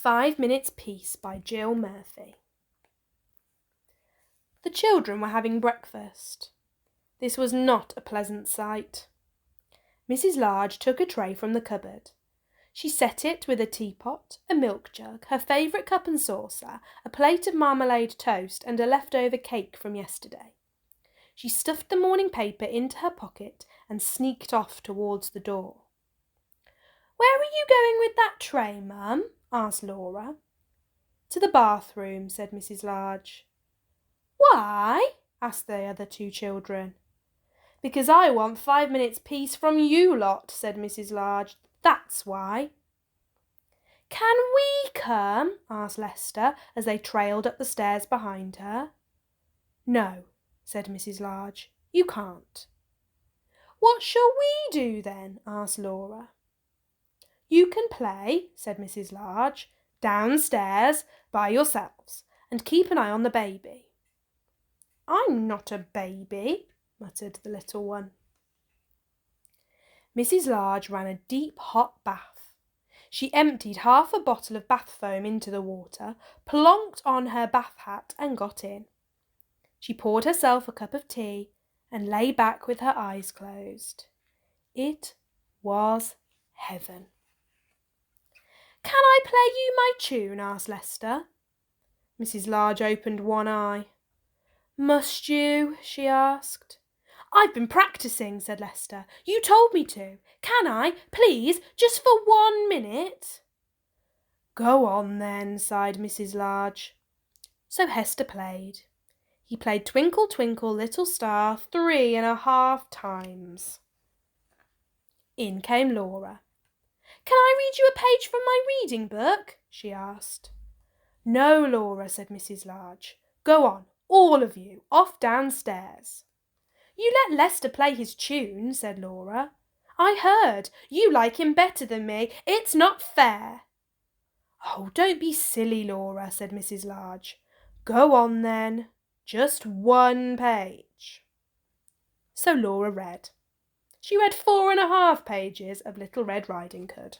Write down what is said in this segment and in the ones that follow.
5 Minutes Peace by Jill Murphy. The children were having breakfast. This was not a pleasant sight. Mrs. Large took a tray from the cupboard. She set it with a teapot, a milk jug, her favourite cup and saucer, a plate of marmalade toast and a leftover cake from yesterday. She stuffed the morning paper into her pocket and sneaked off towards the door. "Where are you going with that tray, Mum?" asked Laura. "To the bathroom," said Mrs. Large. "Why?" asked the other two children. "Because I want 5 minutes peace from you lot," said Mrs. Large. "That's why." "Can we come?" asked Lester as they trailed up the stairs behind her. "No," said Mrs. Large, "you can't." "What shall we do then?" asked Laura. "You can play," said Mrs. Large, "downstairs by yourselves, and keep an eye on the baby." "I'm not a baby," muttered the little one. Mrs. Large ran a deep hot bath. She emptied half a bottle of bath foam into the water, plonked on her bath hat and got in. She poured herself a cup of tea and lay back with her eyes closed. It was heaven. "Can I play you my tune?" asked Lester. Mrs. Large opened one eye. "Must you?" she asked. "I've been practising," said Lester. "You told me to. Can I, please, just for 1 minute?" "Go on then," sighed Mrs. Large. So Hester played. He played Twinkle, Twinkle, Little Star 3½ times. In came Laura. "Can I read you a page from my reading book?" she asked. "No, Laura," said Mrs. Large. "Go on, all of you, off downstairs." "You let Lester play his tune," said Laura. "I heard. You like him better than me. It's not fair." "Oh, don't be silly, Laura," said Mrs. Large. "Go on then. Just 1 page." So Laura read. She read 4½ pages of Little Red Riding Hood.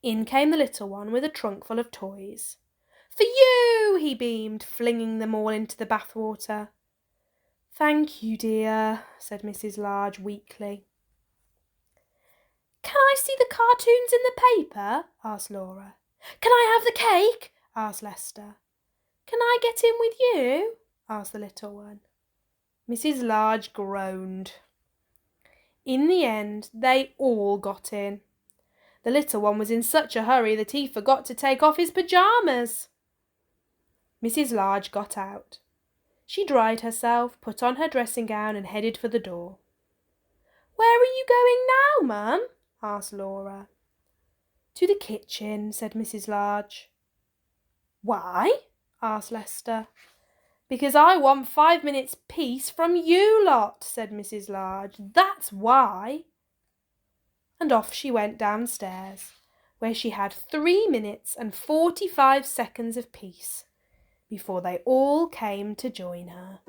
In came the little one with a trunk full of toys. "For you!" he beamed, flinging them all into the bathwater. "Thank you, dear," said Mrs. Large weakly. "Can I see the cartoons in the paper?" asked Laura. "Can I have the cake?" asked Lester. "Can I get in with you?" asked the little one. Mrs. Large groaned. In the end, they all got in. The little one was in such a hurry that he forgot to take off his pyjamas. Mrs. Large got out. She dried herself, put on her dressing gown and headed for the door. "Where are you going now, Mum?" asked Laura. "To the kitchen," said Mrs. Large. "Why?" asked Lester. "Because I want 5 minutes peace from you lot," said Mrs. Large. "That's why." And off she went downstairs, where she had 3 minutes and 45 seconds of peace before they all came to join her.